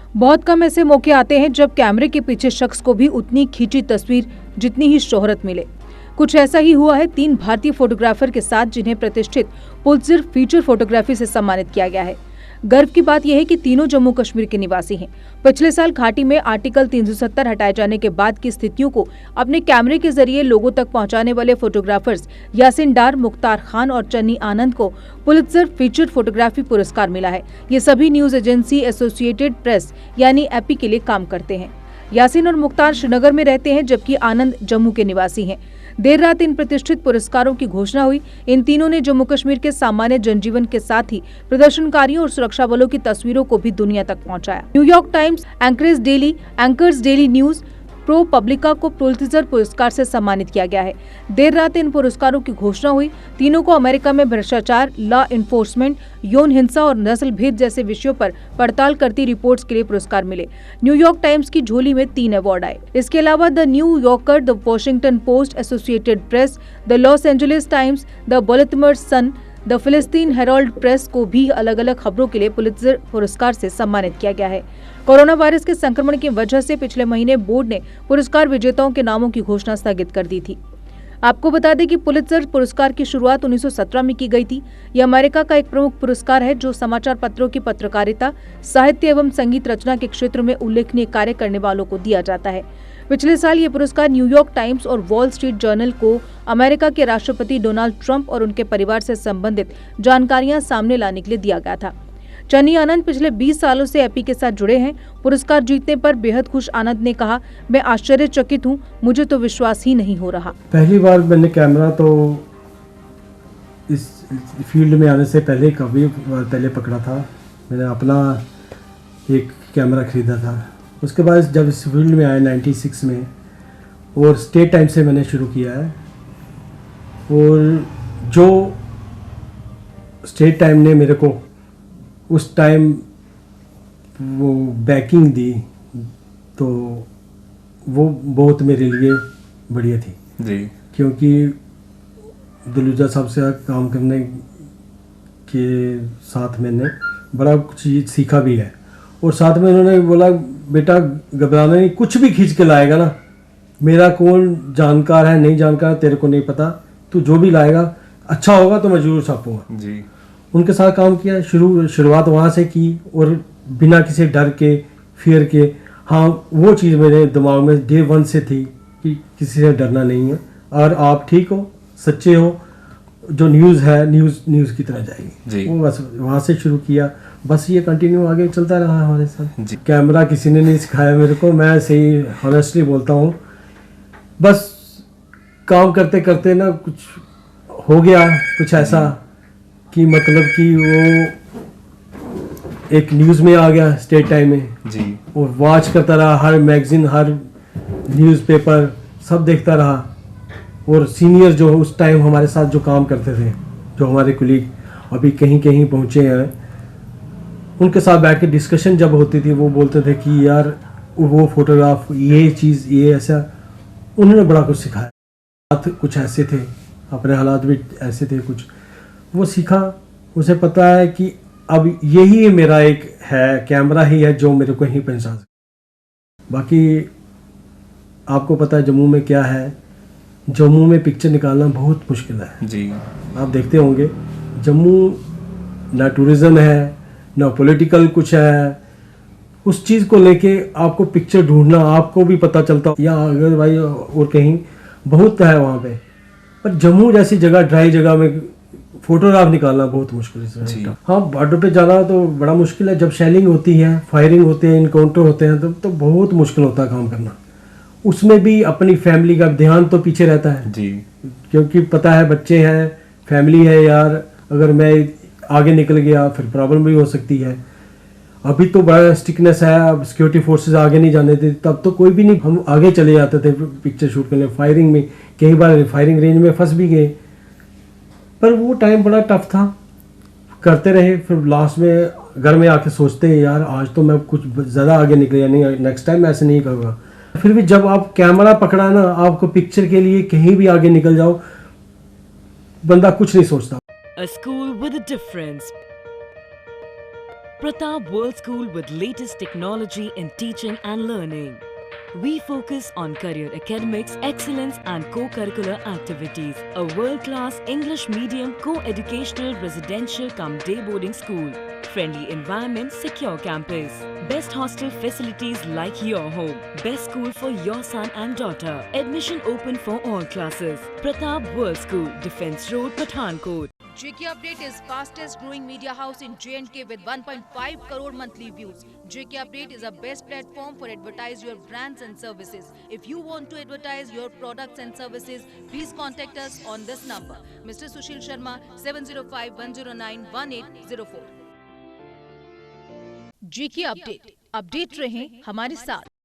बहुत कम ऐसे मौके आते हैं जब कैमरे के पीछे शख्स को भी उतनी खींची तस्वीर जितनी ही शोहरत मिले। कुछ ऐसा ही हुआ है 3 भारतीय फोटोग्राफर के साथ, जिन्हें प्रतिष्ठित पुलित्जर फीचर फोटोग्राफी से सम्मानित किया गया है। गर्व की बात यह है कि तीनों जम्मू कश्मीर के निवासी हैं। पिछले साल घाटी में आर्टिकल 370 हटाए जाने के बाद की स्थितियों को अपने कैमरे के जरिए लोगों तक पहुंचाने वाले फोटोग्राफर्स यासीन डार, मुख्तार खान और चन्नी आनंद को पुलित्जर फीचर फोटोग्राफी पुरस्कार मिला है। ये सभी न्यूज एजेंसी एसोसिएटेड प्रेस यानी एपी के लिए काम करते हैं। यासीन और मुख्तार श्रीनगर में रहते हैं, जबकि आनंद जम्मू के निवासी हैं। देर रात इन प्रतिष्ठित पुरस्कारों की घोषणा हुई। इन तीनों ने जम्मू कश्मीर के सामान्य जनजीवन के साथ ही प्रदर्शनकारियों और सुरक्षा बलों की तस्वीरों को भी दुनिया तक पहुंचाया। New York times, Anchorage daily news, प्रो पब्लिका को पुलित्जर पुरस्कार से सम्मानित किया गया है। देर रात इन पुरस्कारों की घोषणा हुई। तीनों को अमेरिका में भ्रष्टाचार, लॉ इन्फोर्समेंट, यौन हिंसा और नस्ल भेद जैसे विषयों पर पड़ताल करती रिपोर्ट्स के लिए पुरस्कार मिले। न्यूयॉर्क टाइम्स की झोली में 3 अवार्ड आए। इसके अलावा the New Yorker, the Washington Post, Associated Press, the Los Angeles Times, the Baltimore Sun, the फिलिस्तीन हेराल्ड प्रेस को भी अलग अलग खबरों के लिए पुलित्जर पुरस्कार से सम्मानित किया गया है। कोरोना वायरस के संक्रमण की वजह से पिछले महीने बोर्ड ने पुरस्कार विजेताओं के नामों की घोषणा स्थगित कर दी थी। आपको बता दें कि पुलित्जर पुरस्कार की शुरुआत 1917 में की गई थी। यह अमेरिका का एक प्रमुख पुरस्कार है जो समाचार पत्रों की पत्रकारिता, साहित्य एवं संगीत रचना के क्षेत्र में उल्लेखनीय कार्य करने वालों को दिया जाता है। पिछले साल ये पुरस्कार न्यूयॉर्क टाइम्स और वॉल स्ट्रीट जर्नल को अमेरिका के राष्ट्रपति डोनाल्ड ट्रंप और उनके परिवार से संबंधित जानकारियां सामने लाने के लिए दिया गया था। चन्नी आनंद पिछले 20 सालों से एपी के साथ जुड़े हैं। पुरस्कार जीतने पर बेहद खुश आनंद ने कहा, मैं आश्चर्यचकित हूं, मुझे तो विश्वास ही नहीं हो रहा। पहली बार मैंने कैमरा तो इस फील्ड में आने से पहले काफ़ी पहले पकड़ा था। मैंने अपना एक कैमरा खरीदा था। उसके बाद जब इस फील्ड में आया 96 में, और स्टेट टाइम से मैंने शुरू किया है, और जो स्टेट टाइम ने मेरे को उस टाइम वो बैकिंग दी, तो वो बहुत मेरे लिए बढ़िया थी जी। क्योंकि दुलूजा साहब से काम करने के साथ मैंने बड़ा कुछ सीखा भी है। और साथ में उन्होंने बोला, बेटा घबराना नहीं, कुछ भी खींच के लाएगा ना, मेरा कौन जानकार है नहीं जानकार तेरे को नहीं पता, तू जो भी लाएगा अच्छा होगा तो मैं जरूर छापूंगा जी। उनके साथ काम किया, शुरुआत वहाँ से की, और बिना किसी डर के, फियर के। हाँ, वो चीज़ मेरे दिमाग में डे 1 से थी कि किसी से डरना नहीं है, और आप ठीक हो, सच्चे हो, जो न्यूज़ है न्यूज़ की तरह जाएगी। वो बस वहाँ से शुरू किया, बस ये कंटिन्यू आगे चलता रहा हमारे साथ। कैमरा किसी ने नहीं सिखाया मेरे को, मैं ऐसे ही ऑनेस्टली बोलता हूँ। बस काम करते करते ना कुछ हो गया, कुछ ऐसा कि मतलब कि वो एक न्यूज़ में आ गया स्टेट टाइम में जी, और वॉच करता रहा, हर मैगजीन, हर न्यूज़पेपर सब देखता रहा। और सीनियर जो उस टाइम हमारे साथ जो काम करते थे, जो हमारे कुलीग अभी कहीं कहीं पहुँचे हैं, उनके साथ बैठ के डिस्कशन जब होती थी, वो बोलते थे कि यार वो फोटोग्राफ, ये चीज़, ये ऐसा। उन्होंने बड़ा कुछ सिखाया। हाथ कुछ ऐसे थे, अपने हालात भी ऐसे थे कुछ, वो सीखा। उसे पता है कि अब यही मेरा एक है, कैमरा ही है जो मेरे को ही पहचान सकता। बाकी आपको पता है जम्मू में क्या है, जम्मू में पिक्चर निकालना बहुत मुश्किल है जी। आप देखते होंगे जम्मू ना टूरिज़्म है ना पॉलिटिकल कुछ है। उस चीज़ को लेके आपको पिक्चर ढूंढना, आपको भी पता चलता, या अगर भाई और कहीं बहुत है वहाँ पे, पर जम्मू जैसी जगह, ड्राई जगह में फोटोग्राफ निकालना बहुत मुश्किल है। हाँ, बॉर्डर पे जाना तो बड़ा मुश्किल है। जब शेलिंग होती है, फायरिंग होते हैं, इनकाउंटर होते हैं, तब तो बहुत मुश्किल होता है काम करना। उसमें भी अपनी फैमिली का ध्यान तो पीछे रहता है जी, क्योंकि पता है बच्चे हैं, फैमिली है यार, अगर मैं आगे निकल गया फिर प्रॉब्लम भी हो सकती है। अभी तो बड़ा स्ट्रिक्टनेस है, अब सिक्योरिटी फोर्सेस आगे नहीं जाने देते, तब तो कोई भी नहीं, हम आगे चले जाते थे पिक्चर शूट करने। फायरिंग में कई बार फायरिंग रेंज में फंस भी गए, पर वो टाइम बड़ा टफ था। करते रहे, फिर लास्ट में घर में आके सोचते हैं यार आज तो मैं कुछ ज़्यादा आगे निकले, नहीं नेक्स्ट टाइम ऐसे नहीं करूँगा। फिर भी जब आप कैमरा पकड़ा ना, आपको पिक्चर के लिए कहीं भी आगे निकल जाओ, बंदा कुछ नहीं सोचता। A school with a difference. Pratap World School with latest technology in teaching and learning. We focus on career academics, excellence and co-curricular activities. A world-class English medium co-educational residential cum day boarding school. Friendly environment, secure campus. Best hostel facilities like your home. Best school for your son and daughter. Admission open for all classes. Pratap World School, Defence Road, Pathankot. JK Update is fastest growing media house in J&K with 1.5 crore monthly views. JK Update is a best platform for advertise your brands and services. If you want to advertise your products and services, please contact us on this number. Mr. Sushil Sharma 705-109-1804. JK Update, update रहें हमारे साथ।